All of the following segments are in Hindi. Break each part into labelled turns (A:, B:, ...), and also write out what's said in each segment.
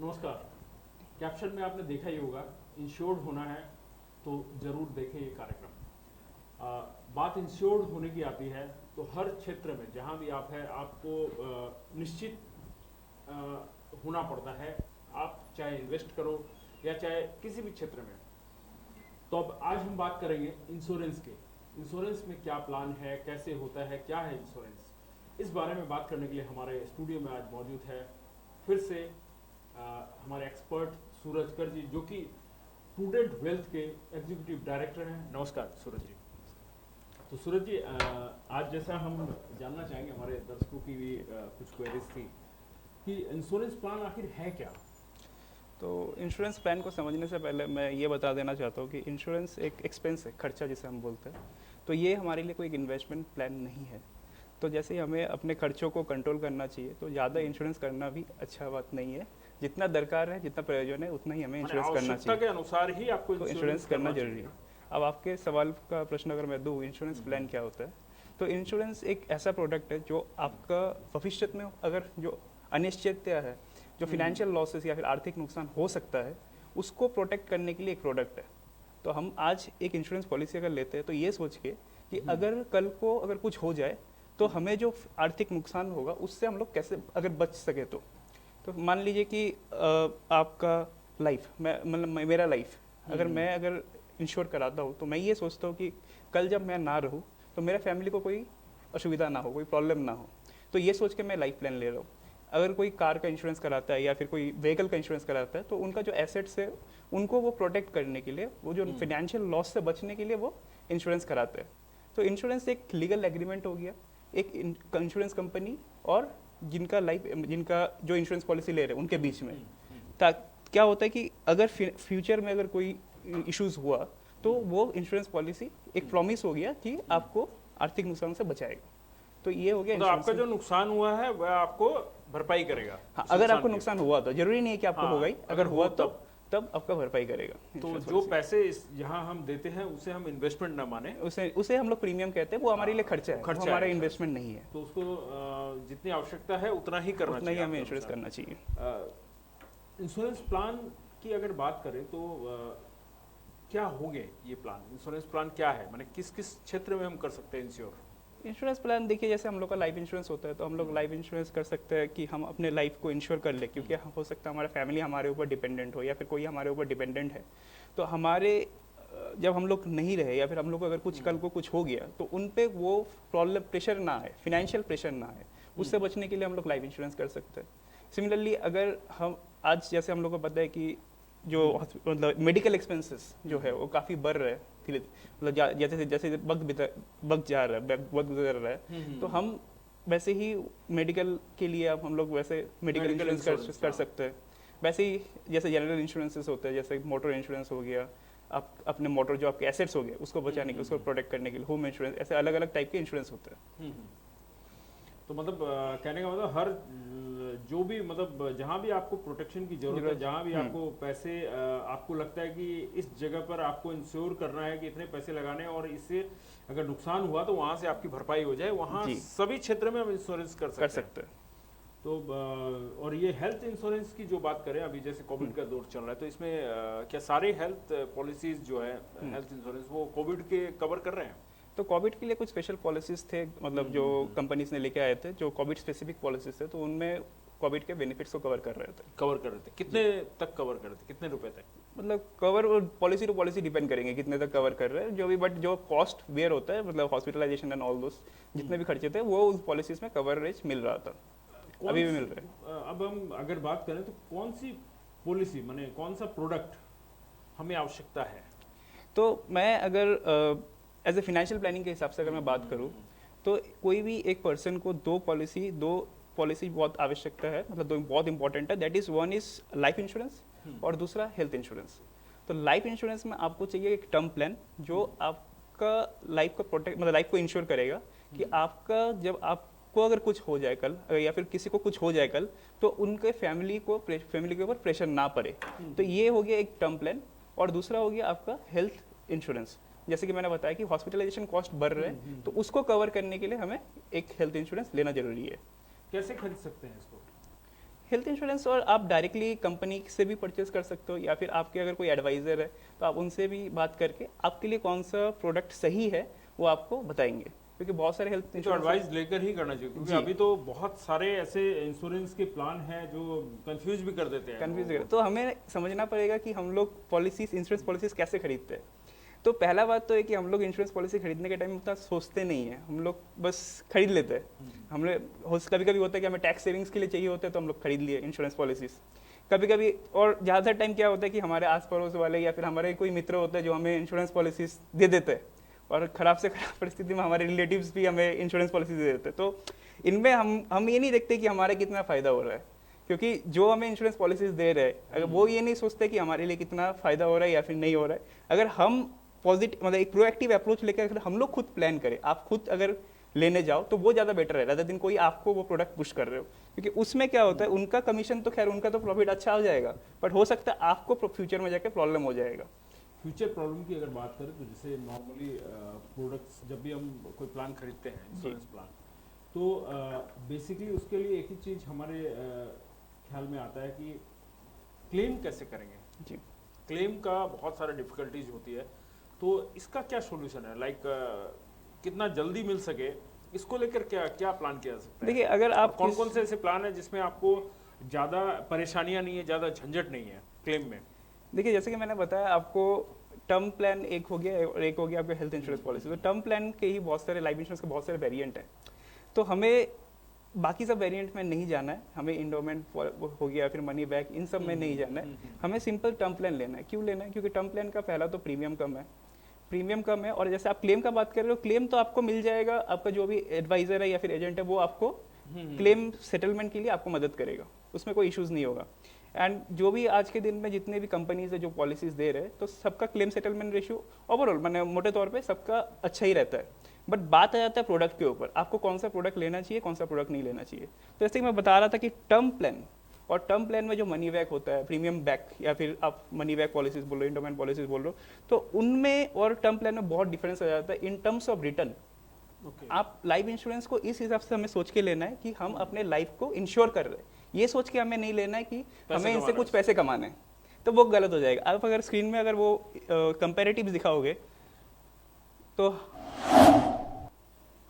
A: नमस्कार। कैप्शन में आपने देखा ही होगा, इंश्योर्ड होना है तो ज़रूर देखें ये कार्यक्रम। बात इंश्योर्ड होने की आती है तो हर क्षेत्र में जहाँ भी आप हैं आपको निश्चित अ, होना पड़ता है। आप चाहे इन्वेस्ट करो या चाहे किसी भी क्षेत्र में। तो अब आज हम बात करेंगे इंश्योरेंस के। इंश्योरेंस में क्या प्लान है, कैसे होता है, क्या है इंश्योरेंस, इस बारे में बात करने के लिए हमारे स्टूडियो में आज मौजूद है फिर से हमारे एक्सपर्ट सूरज कर जी, जो कि प्रूडेंट वेल्थ के एग्जीक्यूटिव डायरेक्टर हैं। नमस्कार सूरज जी। तो सूरज जी, आज जैसा हम जानना चाहेंगे, हमारे दर्शकों की भी कुछ क्वेरीज थी कि इंश्योरेंस प्लान आखिर है क्या।
B: तो इंश्योरेंस प्लान को समझने से पहले मैं ये बता देना चाहता हूँ कि इंश्योरेंस एक एक्सपेंस है, खर्चा जिसे हम बोलते हैं। तो ये हमारे लिए कोई एक इन्वेस्टमेंट प्लान नहीं है। तो जैसे ही हमें अपने खर्चों को कंट्रोल करना चाहिए, तो ज़्यादा इंश्योरेंस करना भी अच्छा बात नहीं है। जितना दरकार है, जितना प्रयोजन है, उतना ही हमें
A: माने
B: इंश्योरेंस करना
A: आवश्यकता के
B: चाहिए।
A: अनुसार ही आपको
B: तो
A: इंश्योरेंस
B: इंश्योरेंस करना
A: चाहिए।
B: जरूरी है। अब आपके सवाल का प्रश्न अगर मैं दूँ, इंश्योरेंस प्लान क्या होता है, तो इंश्योरेंस एक ऐसा प्रोडक्ट है जो आपका भविष्य में अगर जो अनिश्चितता है, जो फिनेंशियल लॉसेस या फिर आर्थिक नुकसान हो सकता है, उसको प्रोटेक्ट करने के लिए एक प्रोडक्ट है। तो हम आज एक इंश्योरेंस पॉलिसी अगर लेते हैं तो ये सोच के कि अगर कल को अगर कुछ हो जाए तो हमें जो आर्थिक नुकसान होगा उससे हम लोग कैसे अगर बच सके। तो मान लीजिए कि आपका लाइफ, मतलब मेरा लाइफ अगर इंश्योर कराता हूँ, तो मैं ये सोचता हूँ कि कल जब मैं ना रहूँ तो मेरे फैमिली को कोई असुविधा ना हो, कोई प्रॉब्लम ना हो। तो ये सोच के मैं लाइफ प्लान ले रहा हूँ। अगर कोई कार का इंश्योरेंस कराता है या फिर कोई व्हीकल का इंश्योरेंस कराता है, तो उनका जो एसेट्स है उनको वो प्रोटेक्ट करने के लिए, वो जो फिनेंशियल लॉस से बचने के लिए वो इंश्योरेंस कराते हैं। तो इंश्योरेंस एक लीगल एग्रीमेंट हो गया एक इंश्योरेंस कंपनी और जिनका जो इंश्योरेंस पॉलिसी ले रहे हैं उनके बीच में। क्या होता है कि अगर फ्यूचर में अगर कोई इश्यूज हुआ तो वो इंश्योरेंस पॉलिसी एक प्रॉमिस हो गया कि आपको आर्थिक नुकसान से बचाएगा। तो ये हो गया
A: तो आपका
B: इंश्योरेंस।
A: जो नुकसान हुआ है वह आपको भरपाई करेगा।
B: हाँ,
A: उस
B: अगर आपको
A: के।
B: नुकसान हुआ तो जरूरी नहीं है कि आपको
A: हाँ,
B: होगा ही,
A: अगर
B: अगर हुआ
A: हो
B: तो तब आपका भरपाई करेगा
A: तो
B: इंश्योरेंस
A: जो
B: पॉलिसी।
A: पैसे यहाँ हम देते हैं उसे हम इन्वेस्टमेंट ना माने।
B: उसे उसे हम लोग प्रीमियम कहते हैं, वो हमारे लिए खर्चा है, वो
A: खर्चा
B: हमारा
A: है,
B: इन्वेस्टमेंट नहीं है।
A: तो उसको जितनी आवश्यकता है उतना ही करना
B: उतना ही
A: चाहिए
B: हमें
A: आपके
B: इंश्योरेंस
A: अनुसार।
B: करना चाहिए।
A: इंश्योरेंस प्लान की अगर बात करें तो क्या होंगे ये प्लान, इंश्योरेंस प्लान क्या है, माने किस किस क्षेत्र में हम कर सकते हैं इंश्योर।
B: इंश्योरेंस प्लान देखिए, जैसे हम लोग का लाइफ इंश्योरेंस होता है तो हम लोग लाइफ इंश्योरेंस कर सकते हैं कि हम अपने लाइफ को इंश्योर कर ले, क्योंकि हो सकता है हमारा फैमिली हमारे ऊपर डिपेंडेंट हो या फिर कोई हमारे ऊपर डिपेंडेंट है। तो हमारे जब हम लोग नहीं रहे या फिर हम लोग को अगर कुछ कल को कुछ हो गया तो उन पे वो प्रॉब्लम प्रेशर ना आए, फिनेंशियल प्रेशर ना आए, उससे बचने के लिए हम लोग लाइफ इंश्योरेंस कर सकते हैं। सिमिलरली अगर हम आज जैसे हम लोग को पता है कि जो मतलब मेडिकल एक्सपेंसेस जो है वो काफ़ी बढ़ रहे हैं धीरे, मतलब जैसे जैसे वक्त जा रहा है, वक्त गुजर रहा है, तो हम वैसे ही मेडिकल के लिए अब हम लोग वैसे मेडिकल इंश्योरेंस कर सकते हैं। वैसे ही जैसे जनरल इंश्योरेंसेस होते हैं, जैसे मोटर इंश्योरेंस हो गया, आप अपने मोटर जो आपके एसेट्स हो गए उसको बचाने के, उसको प्रोटेक्ट करने के लिए होम इंश्योरेंस, ऐसे अलग अलग टाइप के इंश्योरेंस होते हैं।
A: तो मतलब कहने का मतलब हर जो भी मतलब जहाँ भी आपको प्रोटेक्शन की जरूरत है, जहाँ भी आपको पैसे आपको लगता है कि इस जगह पर आपको इंश्योर करना है कि इतने पैसे लगाने हैं और इससे अगर नुकसान हुआ तो वहाँ से आपकी भरपाई हो जाए, वहाँ सभी क्षेत्र में हम इंश्योरेंस कर सकते हैं। तो और ये हेल्थ इंश्योरेंस की जो बात करें, अभी जैसे कोविड का दौर चल रहा है, तो इसमें क्या सारे हेल्थ पॉलिसीज जो है हेल्थ इंश्योरेंस वो कोविड के कवर कर रहे हैं।
B: तो कोविड के लिए कुछ स्पेशल पॉलिसीज थे, मतलब जो कंपनीज ने लेके आए थे, जो कोविड स्पेसिफिक पॉलिसीज थे, तो उनमें कोविड के बेनिफिट्स को कवर कर रहे थे।
A: कितने तक कवर कर रहे थे, कितने रुपए तक?
B: मतलब cover policy to policy depend करेंगे कितने तक कवर कर रहे हैं जो भी, बट जो कॉस्ट वेयर होता है, मतलब हॉस्पिटलाइजेशन एंड ऑल दोस जितने भी खर्चे थे वो उस पॉलिसीज में कवरेज मिल रहा था, अभी भी मिल रहा है।
A: अब हम अगर बात करें तो कौन सी पॉलिसी माने कौन सा प्रोडक्ट हमें आवश्यकता है?
B: तो मैं अगर एज ए फाइनेंशियल प्लानिंग के हिसाब से अगर मैं बात करूं, तो कोई भी एक पर्सन को दो पॉलिसी बहुत आवश्यकता है, मतलब दो बहुत इंपॉर्टेंट है। That is, one is life insurance और दूसरा हेल्थ इंश्योरेंस। तो लाइफ इंश्योरेंस में आपको चाहिए एक टर्म प्लान जो आपका लाइफ को प्रोटेक्ट, मतलब लाइफ को इंश्योर करेगा कि आपका जब आपको अगर कुछ हो जाए कल, या फिर किसी को कुछ हो जाए कल, तो उनके फैमिली के ऊपर प्रेशर ना पड़े। तो ये हो गया एक टर्म प्लान। और दूसरा हो गया आपका हेल्थ इंश्योरेंस, जैसे कि मैंने बताया कि हॉस्पिटलाइजेशन कॉस्ट बढ़ रहे हैं, तो उसको कवर करने के लिए हमें एक हेल्थ इंश्योरेंस लेना जरूरी है।
A: कैसे खरीद सकते हैं इसको?
B: हेल्थ इंश्योरेंस और आप डायरेक्टली कंपनी से भी परचेज कर सकते हो, या फिर आपके अगर कोई एडवाइज़र है तो आप उनसे भी बात करके आपके लिए कौन सा प्रोडक्ट सही है वो आपको बताएंगे, क्योंकि बहुत सारे हेल्थ
A: तो
B: इंश्योरेंस
A: एडवाइस लेकर ही करना चाहिए, क्योंकि
B: जी।
A: अभी तो बहुत सारे ऐसे इंश्योरेंस के प्लान हैं जो कंफ्यूज भी कर देते हैं
B: कन्फ्यूज
A: लोगों
B: है,
A: को।
B: तो हमें समझना पड़ेगा कि हम लोग पॉलिसीज, इंश्योरेंस पॉलिसीज कैसे खरीदते हैं। तो पहला बात तो है कि हम लोग इंश्योरेंस पॉलिसी खरीदने के टाइम उतना सोचते नहीं है, हम लोग बस खरीद लेते हैं। हमने कभी कभी होता है कि हमें टैक्स सेविंग्स के लिए चाहिए होता है तो हम लोग खरीद लिए इंश्योरेंस पॉलिसीज कभी कभी। और ज़्यादातर टाइम क्या होता है कि हमारे आस पड़ोस वाले या फिर हमारे कोई मित्र होते हैं जो हमें इंश्योरेंस पॉलिसीज दे देते हैं, और ख़राब से ख़राब परिस्थिति में हमारे रिलेटिव्स भी हमें इंश्योरेंस पॉलिसी दे देते हैं। तो इनमें हम ये नहीं देखते कि हमारा कितना फ़ायदा हो रहा है, क्योंकि जो हमें इंश्योरेंस पॉलिसीज दे रहे हैं अगर वो ये नहीं सोचते कि हमारे लिए कितना फ़ायदा हो रहा है या फिर नहीं हो रहा है। अगर हम पॉजिटिव मतलब एक प्रोएक्टिव अप्रोच लेकर अगर हम लोग खुद प्लान करें, आप खुद अगर लेने जाओ तो वो ज़्यादा बेटर है rather दिन कोई आपको वो प्रोडक्ट पुश कर रहे हो, क्योंकि उसमें क्या होता है उनका कमीशन तो खैर उनका तो प्रॉफिट अच्छा हो जाएगा, बट हो सकता है आपको फ्यूचर में जाकर प्रॉब्लम हो जाएगा।
A: फ्यूचर प्रॉब्लम की अगर बात करें तो जैसे नॉर्मली प्रोडक्ट्स जब भी हम कोई प्लान खरीदते हैं इंश्योरेंस प्लान, तो बेसिकली उसके लिए एक ही चीज़ हमारे ख्याल में आता है कि क्लेम कैसे करेंगे।
B: जी
A: क्लेम का बहुत सारा डिफिकल्टीज होती है, तो इसका क्या सॉल्यूशन है, लाइक कितना जल्दी मिल सके, इसको लेकर क्या क्या प्लान किया जा सकता है।
B: देखिए, अगर आप
A: कौन कौन से ऐसे प्लान है जिसमें आपको ज़्यादा परेशानियां नहीं है, ज़्यादा झंझट नहीं है क्लेम में।
B: देखिए, जैसे कि मैंने बताया आपको, टर्म प्लान एक हो गया और एक हो गया आपका हेल्थ इंश्योरेंस पॉलिसी। तो टर्म प्लान के ही बहुत सारे, लाइफ इंश्योरेंस के बहुत सारे वेरिएंट हैं, तो हमें बाकी सब वेरिएंट में नहीं जाना है, हमें इंडोमेंट हो गया फिर मनी बैक, इन सब में नहीं जाना है, हमें सिंपल टर्म प्लान लेना है। क्यों लेना है? क्योंकि टर्म प्लान का पहला तो प्रीमियम कम है, प्रीमियम कम है, और जैसे आप क्लेम का बात कर रहे हो, क्लेम तो आपको मिल जाएगा, आपका जो भी एडवाइजर है या फिर एजेंट है वो आपको क्लेम सेटलमेंट के लिए आपको मदद करेगा, उसमें कोई इश्यूज नहीं होगा। एंड जो भी आज के दिन में जितने भी कंपनीज है जो पॉलिसीज दे रहे हैं, तो सबका क्लेम सेटलमेंट रेशियो ओवरऑल मैंने मोटे तौर पे सबका अच्छा ही रहता है। बट बात आ जाता है प्रोडक्ट के ऊपर, आपको कौन सा प्रोडक्ट लेना चाहिए, कौन सा प्रोडक्ट नहीं लेना चाहिए। तो जैसे कि मैं बता रहा था कि टर्म प्लान और टर्म प्लान में जो मनी बैक होता है, प्रीमियम बैक या फिर आप मनी बैक पॉलिसीज बोल रहे हो, इंडोमेंट पॉलिसीज बोल रहे हो, तो उनमें और टर्म प्लान में बहुत डिफरेंस आ जाता है इन टर्म्स ऑफ रिटर्न। आप लाइफ इंश्योरेंस को इस हिसाब से हमें सोच के लेना है कि हम अपने लाइफ को इंश्योर कर रहे हैं, ये सोच के हमें नहीं लेना है कि हमें इनसे कुछ पैसे कमाने हैं, तो वो गलत हो जाएगा। आप अगर स्क्रीन में अगर वो कंपेरेटिव्स दिखाओगे तो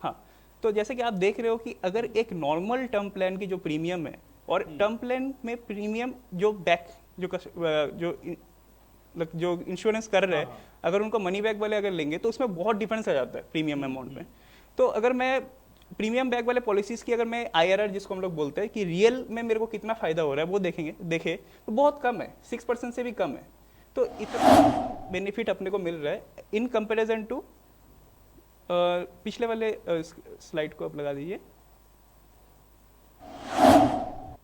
B: हाँ, तो जैसे कि आप देख रहे हो कि अगर एक नॉर्मल टर्म प्लान की जो प्रीमियम है और टर्म प्लान में प्रीमियम जो बैक जो इंश्योरेंस कर रहे हैं, अगर उनको मनी बैक वाले अगर लेंगे तो उसमें बहुत डिफरेंस आ जाता है प्रीमियम अमाउंट में। तो अगर मैं प्रीमियम बैक वाले पॉलिसीज की अगर मैं IRR जिसको हम लोग बोलते हैं कि रियल में मेरे को कितना फायदा हो रहा है वो देखे तो बहुत कम है, 6% से भी कम है। तो इतना बेनिफिट अपने को मिल रहा है इन कंपेरिजन टू, पिछले वाले स्लाइड को आप लगा दीजिए।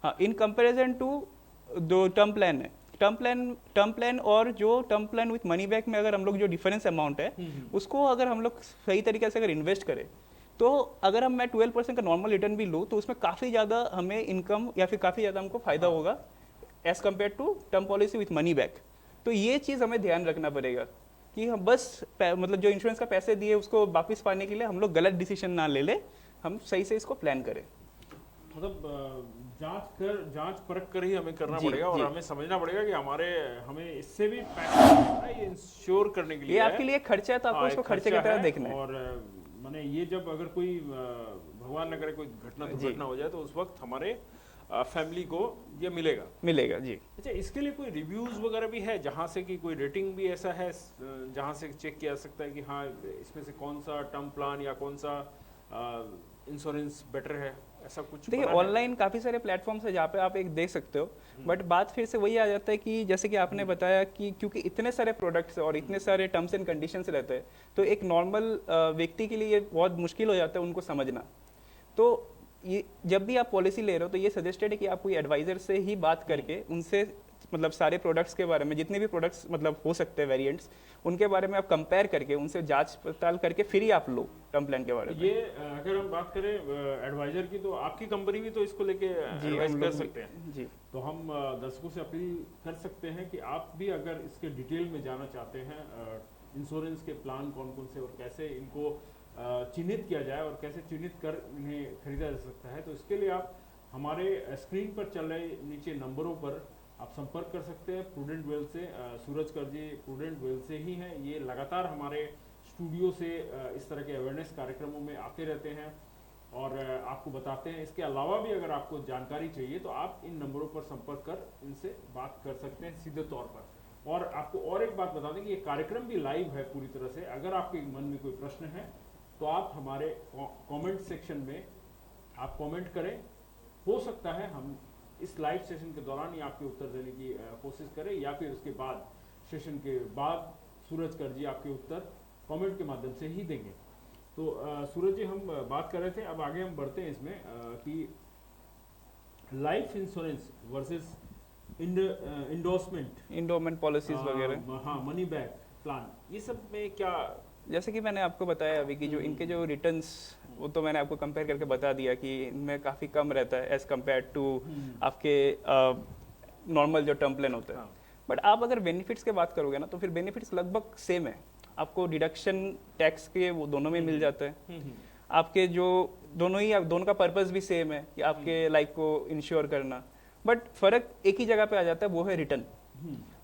B: हाँ, इन कंपेरिजन टू जो टर्म प्लान है, टर्म प्लान और जो term plan with money back में अगर हम लोग जो डिफरेंस अमाउंट है उसको अगर हम लोग सही तरीके से अगर इन्वेस्ट करें, तो अगर हम मैं 12% का नॉर्मल रिटर्न भी लूँ तो उसमें काफ़ी ज़्यादा हमें इनकम या फिर काफ़ी ज़्यादा हमको फायदा होगा as compare to term policy with money back. तो ये चीज़ हमें ध्यान रखना पड़ेगा कि हम बस मतलब जो इंश्योरेंस का पैसे दिए उसको वापस पाने के लिए हम लोग गलत डिसीजन ना ले ले, हम सही से इसको प्लान करें।
A: मतलब जांच परख कर ही हमें करना
B: जी,
A: पड़ेगा, और
B: जी।
A: हमें समझना पड़ेगा कि हमें इससे भी पैसा ये इंश्योर करने के लिए
B: ये
A: है।
B: आपके लिए खर्चा है तो आपको
A: हाँ,
B: उसको
A: एक
B: खर्चे की
A: खर्चा
B: तरह
A: है,
B: देखना है।
A: और माने ये जब अगर कोई भगवान न करे कोई दुर्घटना हो जाए तो उस वक्त हमारे फैमिली को ये मिलेगा
B: जी।
A: अच्छा, इसके लिए कोई रिव्यूज वगैरह भी है जहाँ से कि कोई रेटिंग भी ऐसा है जहाँ से चेक किया जा सकता है कि हाँ इसमें से कौन सा टर्म प्लान या कौन सा इंश्योरेंस बेटर है, ऐसा कुछ?
B: देखिए, ऑनलाइन काफ़ी सारे प्लेटफॉर्म्स है जहाँ पे आप एक देख सकते हो, बट बात फिर से वही आ जाता है कि जैसे कि आपने बताया कि क्योंकि इतने सारे प्रोडक्ट्स और इतने सारे टर्म्स एंड कंडीशंस रहते हैं, तो एक नॉर्मल व्यक्ति के लिए ये बहुत मुश्किल हो जाता है उनको समझना। तो ये जब भी आप पॉलिसी ले रहे हो तो ये सजेस्टेड है कि आप कोई एडवाइजर से ही बात करके उनसे मतलब सारे प्रोडक्ट्स के बारे में, जितने भी प्रोडक्ट्स मतलब हो सकते हैं वेरिएंट्स, उनके बारे में आप कंपेयर करके उनसे जांच पड़ताल करके फिर ही आप लो टर्म प्लान के बारे में।
A: ये अगर हम बात करें एडवाइजर की, तो आपकी कंपनी भी तो इसको लेके एडवाइस कर सकते हैं
B: जी।
A: तो हम दर्शकों से अपील कर सकते हैं कि आप भी अगर इसके डिटेल में जाना चाहते हैं, इंश्योरेंस के प्लान कौन कौन से और कैसे इनको चिन्हित किया जाए और कैसे चिन्हित कर इन्हें खरीदा जा सकता है, तो इसके लिए आप हमारे स्क्रीन पर चल रहे नीचे नंबरों पर आप संपर्क कर सकते हैं प्रूडेंट वेल्थ से। सूरज कर जी प्रूडेंट वेल्थ से ही हैं, ये लगातार हमारे स्टूडियो से इस तरह के अवेयरनेस कार्यक्रमों में आते रहते हैं और आपको बताते हैं। इसके अलावा भी अगर आपको जानकारी चाहिए तो आप इन नंबरों पर संपर्क कर इनसे बात कर सकते हैं सीधे तौर पर। और आपको और एक बात बता दें कि ये कार्यक्रम भी लाइव है पूरी तरह से। अगर आपके मन में कोई प्रश्न है तो आप हमारे कमेंट सेक्शन में आप कमेंट करें। हो सकता है हम इस लाइव सेशन के दौरान ही आपके उत्तर देने की कोशिश करें, या फिर उसके बाद सेशन के बाद सूरज कर जी आपके उत्तर कमेंट के माध्यम से ही देंगे। तो सूरज जी हम बात कर रहे थे, अब आगे हम बढ़ते हैं इसमें कि life insurance versus
B: endowment policies वगैरह,
A: हाँ, मनी बैक प्लान, ये सब में क्या?
B: जैसे कि मैंने आपको बताया अभी कि जो इनके जो रिटर्न्स, वो तो मैंने आपको कंपेयर करके बता दिया कि इनमें काफ़ी कम रहता है एज़ कम्पेयर टू आपके नॉर्मल जो टर्म प्लान होता है। बट आप अगर बेनिफिट्स की बात करोगे ना तो फिर बेनिफिट्स लगभग सेम है। आपको डिडक्शन टैक्स के वो दोनों में मिल जाता है। आपके जो दोनों का पर्पस भी सेम है कि आपके लाइफ को इंश्योर करना, बट फर्क एक ही जगह पे आ जाता है, वो है रिटर्न।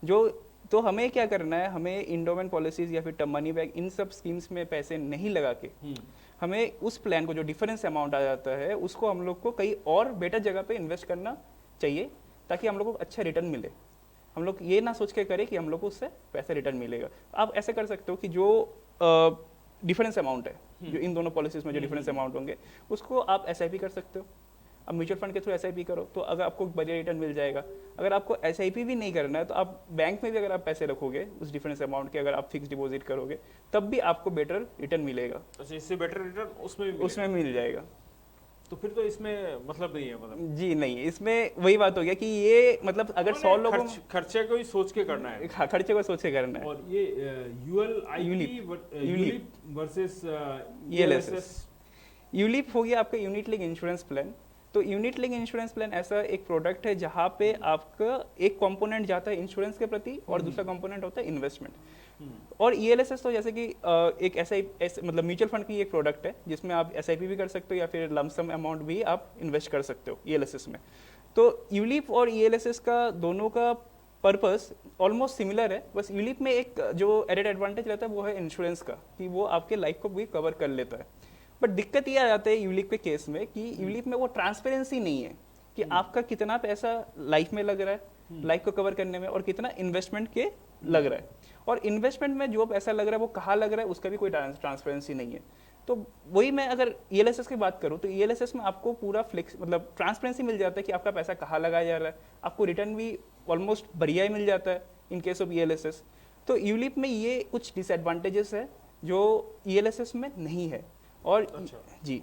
B: जो तो हमें क्या करना है, हमें इंडोमेंट पॉलिसीज या फिर टर्म मनी बैक इन सब स्कीम्स में पैसे नहीं लगा के हमें उस प्लान को जो डिफरेंस अमाउंट आ जाता है उसको हम लोग को कहीं और बेटर जगह पे इन्वेस्ट करना चाहिए ताकि हम लोग को अच्छा रिटर्न मिले। हम लोग ये ना सोच के करें कि हम लोग को उससे पैसा रिटर्न मिलेगा। आप ऐसे कर सकते हो कि जो डिफरेंस अमाउंट है, जो इन दोनों पॉलिसीज में जो डिफरेंस अमाउंट होंगे उसको आप SIP कर सकते हो। अब म्यूचुअल फंड के थ्रू SIP करो तो अगर आपको बढ़िया रिटर्न मिल जाएगा। अगर आपको SIP भी नहीं करना है तो आप बैंक में भी अगर आप पैसे रखोगे उस डिफरेंस अमाउंट के, अगर आप फिक्स डिपॉजिट करोगे तब भी आपको बेटर रिटर्न मिलेगा।
A: अच्छा, इससे बेटर रिटर्न उसमें
B: मिल जाएगा।
A: तो फिर तो इसमें मतलब नहीं है, मतलब
B: जी नहीं, इसमें वही बात हो गया कि ये मतलब अगर 100 लोगों
A: खर्चे को ही सोच के करना है।
B: खर्चे को सोच के करना है।
A: और ये यूलिप वर्सेस ELSS,
B: यूलिप हो गया आपका यूनिट लिंक इंश्योरेंस प्लान। तो यूनिट लिंक इंश्योरेंस प्लान ऐसा एक प्रोडक्ट है जहाँ पे आपका एक कंपोनेंट जाता है इंश्योरेंस के प्रति और दूसरा कंपोनेंट होता है इन्वेस्टमेंट। और ELSS तो जैसे कि एक मतलब म्यूचुअल फंड की एक प्रोडक्ट है जिसमें आप SIP भी कर सकते हो या फिर लमसम अमाउंट भी आप इन्वेस्ट कर सकते हो ELSS में। तो यूलिप और ELSS का दोनों का पर्पस ऑलमोस्ट सिमिलर है, बस यूलिप में एक जो एडेड एडवांटेज रहता है वो है इंश्योरेंस का, कि वो आपके लाइफ को भी कवर कर लेता है। बट दिक्कत ये आ जाता है यूलिप के केस में कि यूलिप में वो ट्रांसपेरेंसी नहीं है कि आपका कितना पैसा लाइफ में लग रहा है लाइफ को कवर करने में और कितना इन्वेस्टमेंट के लग रहा है। और इन्वेस्टमेंट में जो पैसा लग रहा है वो कहाँ लग रहा है उसका भी कोई ट्रांसपेरेंसी नहीं है। तो वही मैं अगर ELSS की बात करूँ तो ELSS में आपको पूरा फ्लेक्स मतलब ट्रांसपेरेंसी मिल जाता है कि आपका पैसा कहाँ लगाया जा रहा है, आपको रिटर्न भी ऑलमोस्ट बढ़िया ही मिल जाता है इन केस ऑफ ELSS। तो यूलिप में ये कुछ डिसएडवांटेजेस है जो ELSS में नहीं है। और
A: अच्छा।
B: जी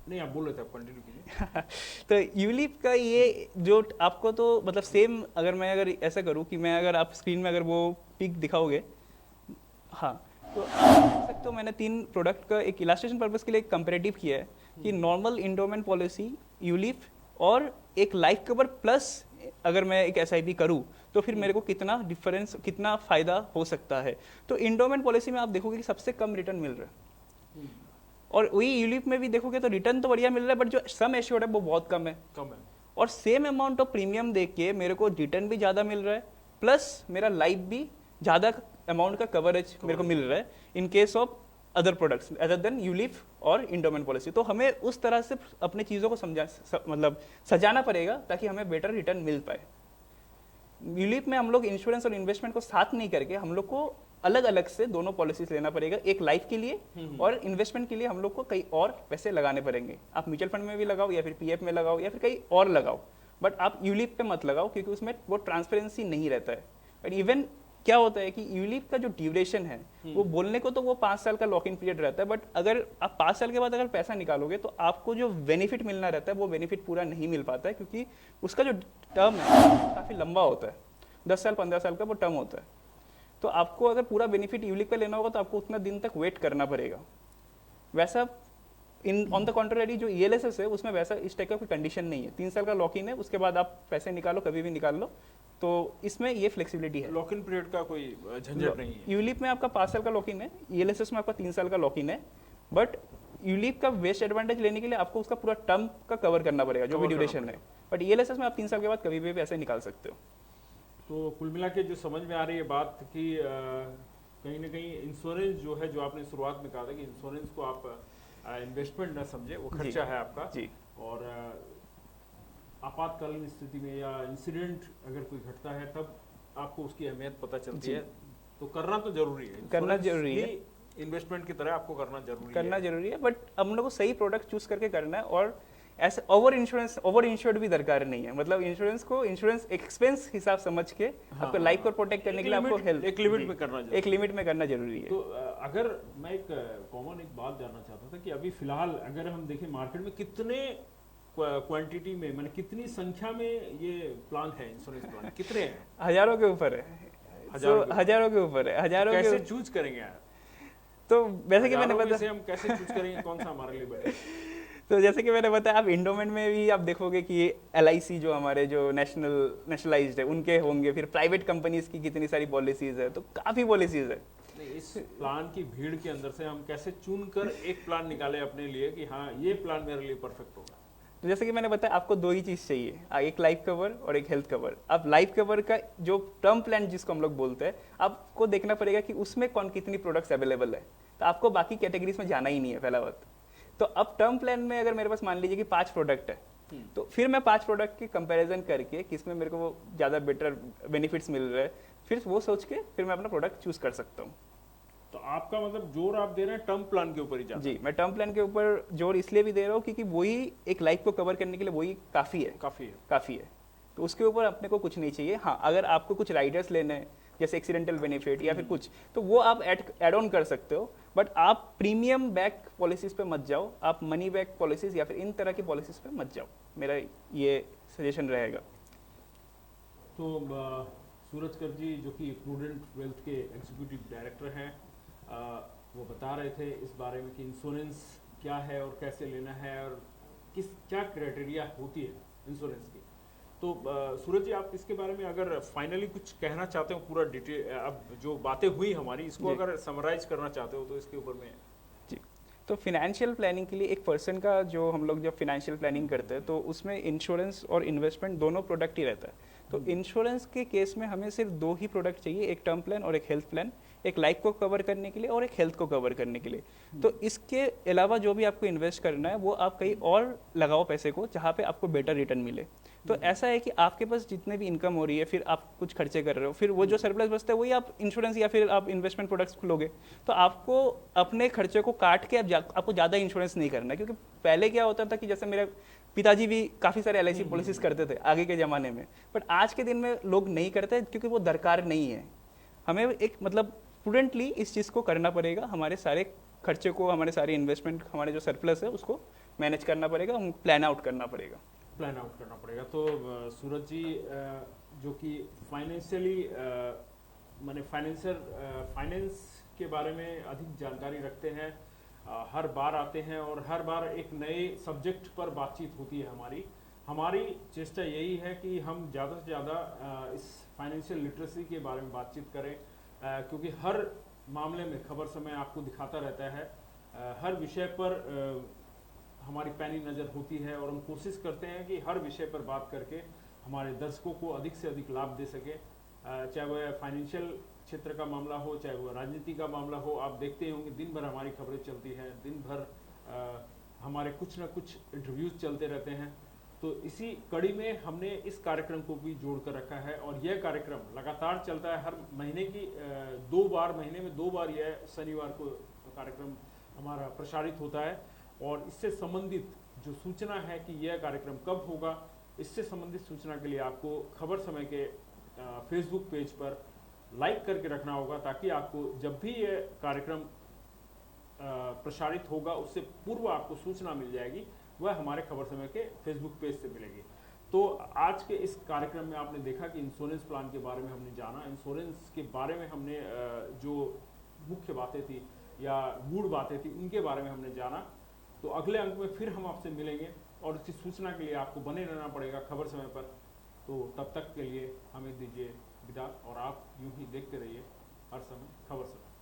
A: नहीं, आप बोल रहे थे, आप कंटिन्यू कीजिए।
B: तो यूलिप का ये जो आपको तो मतलब सेम, अगर ऐसा करूँ कि मैं अगर आप स्क्रीन में अगर वो पिक दिखाओगे, हाँ, तो आप देख सकते हो मैंने 3 प्रोडक्ट का एक इलास्ट्रेशन पर्पस के लिए एक कंपेरेटिव किया है कि नॉर्मल इंडोमेंट पॉलिसी, यूलिप और एक लाइफ कवर प्लस अगर मैं एक SIP करूँ तो फिर मेरे को कितना डिफरेंस, कितना फायदा हो सकता है। तो इंडोमेंट पॉलिसी में आप देखोगे कि सबसे कम रिटर्न मिल रहा है और वही यूलिप में भी देखोगे तो रिटर्न तो बढ़िया मिल रहा है बट जो सम एश्योर्ड है वो बहुत कम है। और सेम अमाउंट ऑफ प्रीमियम देख के मेरे को रिटर्न भी ज़्यादा मिल रहा है प्लस मेरा लाइफ भी ज़्यादा अमाउंट का कवरेज मेरे को मिल रहा है in case of other products other than ULIP और इंडोमेंट पॉलिसी। तो हमें उस तरह से अपने चीज़ों को मतलब सजाना पड़ेगा ताकि हमें बेटर रिटर्न मिल पाए। यूलिप में हम लोग इंश्योरेंस और इन्वेस्टमेंट को साथ नहीं करके हम लोग को अलग अलग से दोनों पॉलिसीज लेना पड़ेगा, एक लाइफ के लिए और इन्वेस्टमेंट के लिए हम लोग को कई और पैसे लगाने पड़ेंगे। आप म्यूचुअल फंड में भी लगाओ या फिर PF में लगाओ या फिर कहीं और लगाओ, बट आप यूलिप पे मत लगाओ क्योंकि उसमें वो ट्रांसपेरेंसी नहीं रहता है। बट इवन क्या होता है कि यूलिप का जो ड्यूरेशन है वो बोलने को तो वो 5 साल का लॉक इन पीरियड रहता है, बट अगर आप 5 साल के बाद अगर पैसा निकालोगे तो आपको जो बेनिफिट मिलना रहता है वो बेनिफिट पूरा नहीं मिल पाता है क्योंकि उसका जो टर्म है काफ़ी लंबा होता है, 10 साल 15 साल का वो टर्म होता है। तो आपको अगर पूरा बेनिफिट यूलिप पे लेना होगा तो आपको उतना दिन तक वेट करना पड़ेगा। वैसा ऑन द कॉन्ट्ररी जो ELSS है उसमें वैसा इस टाइप का कोई कंडीशन नहीं है, 3 साल का लॉक इन है, उसके बाद आप पैसे निकालो कभी भी निकाल लो, तो इसमें ये फ्लेक्सिबिलिटी है।
A: लॉक इन पीरियड का कोई झंझट नहीं है।
B: यूलिप में आपका 5 साल का लॉक इन है, ELSS में आपका 3 साल का लॉक इन है, बट यूलिप का बेस्ट एडवांटेज लेने के लिए आपको उसका पूरा टर्म का कवर करना पड़ेगा जो भी
A: Cover करना
B: ड्यूरेशन है, बट ईएलएसएस में आप 3 साल के बाद कभी भी पैसे निकाल सकते हो।
A: तो कुल मिला के जो समझ में आ रही है बात कि कहीं ना कहीं इंश्योरेंस जो है, जो आपने शुरुआत में कहा था कि इंश्योरेंस को आप इन्वेस्टमेंट ना समझे, वो खर्चा है आपका।
B: जी।
A: और आपातकालीन स्थिति में या इंसिडेंट अगर कोई घटता है तब आपको उसकी अहमियत पता चलती है, तो करना तो जरूरी है,
B: करना जरूरी है,
A: इन्वेस्टमेंट की तरह आपको करना
B: जरूरी है, बट हम लोग को सही प्रोडक्ट चूज करके करना है। और ऐसे ओवर इंश्योर्ड भी दरकार नहीं है, मतलब इंश्योरेंस एक्सपेंस हिसाब समझ के आपको लाइफ को प्रोटेक्ट करने के लिए आपको हेल्थ
A: एक लिमिट में करना
B: एक लिमिट में करना जरूरी है।
A: तो अगर मैं एक बात जानना चाहता था कि अभी फिलहाल अगर हम देखें मार्केट में कितने क्वांटिटी में, मैंने कितनी संख्या में ये प्लान है, इंश्योरेंस प्लान कितने हैं?
B: हजारों के ऊपर है, हजारों के ऊपर है, हजारों के।
A: कैसे चूज करेंगे यार?
B: तो वैसे कि मैंने
A: बताया, हम कैसे चूज करेंगे कौन सा हमारे लिए बेटर?
B: तो जैसे कि मैंने बताया, आप इंडोमेंट में भी आप देखोगे कि LIC जो हमारे जो नेशनलाइज्ड है उनके होंगे, फिर प्राइवेट कंपनीज की कितनी सारी पॉलिसीज है, तो काफी पॉलिसीज है।
A: इस प्लान की भीड़ के अंदर से हम कैसे चुनकर एक प्लान निकाले अपने लिए कि हाँ ये प्लान मेरे लिए परफेक्ट होगा?
B: तो जैसे कि मैंने बताया, आपको 2 ही चीज़ चाहिए, एक लाइफ कवर और एक हेल्थ कवर। अब लाइफ कवर का जो टर्म प्लान जिसको हम लोग बोलते हैं, आपको देखना पड़ेगा कि उसमें कौन कितनी प्रोडक्ट्स अवेलेबल है, तो आपको बाकी कैटेगरीज में जाना ही नहीं है पहला बात। तो अब टर्म प्लान में अगर मेरे पास मान लीजिए कि 5 प्रोडक्ट है, तो फिर मैं 5 प्रोडक्ट की कंपैरिजन करके किसमें मेरे को ज़्यादा बेटर बेनिफिट्स मिल रहे हैं, फिर वो सोच के फिर मैं अपना प्रोडक्ट चूज कर सकता हूँ।
A: तो आपका मतलब जोर आप दे रहे हैं टर्म प्लान के ऊपर ही ज्यादा?
B: जी, मैं टर्म प्लान के ऊपर जोर इसलिए भी दे रहा हूँ क्योंकि वही एक लाइफ को कवर करने के लिए वही काफ़ी है। तो उसके ऊपर अपने को कुछ नहीं चाहिए। हाँ, अगर आपको कुछ राइडर्स लेने हैं जैसे एक्सीडेंटल बेनिफिट या फिर कुछ, तो वो आप ऐड ऑन कर सकते हो, बट आप प्रीमियम बैक पॉलिसीज पे मत जाओ, आप मनी बैक पॉलिसीज या फिर इन तरह की पॉलिसीज पे मत जाओ, मेरा ये सजेशन रहेगा।
A: तो सूरजकर जी जो कि प्रूडेंट वेल्थ के एग्जीक्यूटिव डायरेक्टर हैं, वो बता रहे थे इस बारे में कि इंश्योरेंस क्या है और कैसे लेना है और क्या क्राइटेरिया होती है इंश्योरेंस की। तो सूरज जी, आप इसके बारे में अगर फाइनली कुछ कहना चाहते हो, पूरा डिटेल, अब जो बातें हुई हमारी इसको अगर समराइज करना चाहते हो तो इसके ऊपर में।
B: जी, तो फिनेंशियल प्लानिंग के लिए एक पर्सन का जो हम लोग जब फिनेंशियल प्लानिंग करते हैं तो उसमें इंश्योरेंस और इन्वेस्टमेंट दोनों प्रोडक्ट ही रहता है। तो इंश्योरेंस के केस में हमें सिर्फ 2 ही प्रोडक्ट चाहिए, एक टर्म प्लान और एक हेल्थ प्लान, एक लाइफ को कवर करने के लिए और एक हेल्थ को कवर करने के लिए। तो इसके अलावा जो भी आपको इन्वेस्ट करना है वो आप कहीं और लगाओ पैसे को जहाँ पे आपको बेटर रिटर्न मिले। तो ऐसा है कि आपके पास जितने भी इनकम हो रही है, फिर आप कुछ खर्चे कर रहे हो, फिर वो जो सरप्लस बचता है वही आप इंश्योरेंस या फिर आप इन्वेस्टमेंट प्रोडक्ट्स लोगे, तो आपको अपने खर्चे को काट के आपको ज़्यादा इंश्योरेंस नहीं करना है। क्योंकि पहले क्या होता था कि जैसे मेरे पिताजी भी काफ़ी सारे LIC पॉलिसीज करते थे आगे के ज़माने में, बट आज के दिन में लोग नहीं करते क्योंकि वो दरकार नहीं है। हमें एक मतलब प्रूडेंटली इस चीज़ को करना पड़ेगा, हमारे सारे खर्चे को, हमारे सारे इन्वेस्टमेंट, हमारे जो सरप्लस है उसको मैनेज करना पड़ेगा, प्लान आउट करना पड़ेगा।
A: तो सूरज जी जो कि फाइनेंशियली माने फाइनेंस के बारे में अधिक जानकारी रखते हैं, हर बार आते हैं और हर बार एक नए सब्जेक्ट पर बातचीत होती है। हमारी चेष्टा यही है कि हम ज़्यादा से ज़्यादा इस फाइनेंशियल लिटरेसी के बारे में बातचीत करें, क्योंकि हर मामले में खबर समय आपको दिखाता रहता है, हर विषय पर हमारी पैनी नज़र होती है और हम कोशिश करते हैं कि हर विषय पर बात करके हमारे दर्शकों को अधिक से अधिक लाभ दे सके, चाहे वह फाइनेंशियल क्षेत्र का मामला हो, चाहे वह राजनीति का मामला हो। आप देखते होंगे दिन भर हमारी खबरें चलती हैं, दिन भर हमारे कुछ ना कुछ इंटरव्यूज चलते रहते हैं। तो इसी कड़ी में हमने इस कार्यक्रम को भी जोड़ कर रखा है और यह कार्यक्रम लगातार चलता है, हर महीने की 2 बार, महीने में 2 बार यह शनिवार को कार्यक्रम हमारा प्रसारित होता है। और इससे संबंधित जो सूचना है कि यह कार्यक्रम कब होगा, इससे संबंधित सूचना के लिए आपको खबर समय के फेसबुक पेज पर लाइक करके रखना होगा, ताकि आपको जब भी यह कार्यक्रम प्रसारित होगा उससे पूर्व आपको सूचना मिल जाएगी, वह हमारे खबर समय के फेसबुक पेज से मिलेगी। तो आज के इस कार्यक्रम में आपने देखा कि इंश्योरेंस प्लान के बारे में हमने जाना, इंश्योरेंस के बारे में हमने जो मुख्य बातें थी या गूढ़ बातें थी उनके बारे में हमने जाना। तो अगले अंक में फिर हम आपसे मिलेंगे और इसकी सूचना के लिए आपको बने रहना पड़ेगा खबर समय पर। तो तब तक के लिए हमें दीजिए विदा और आप यूं ही देखते रहिए हर समय खबर समय।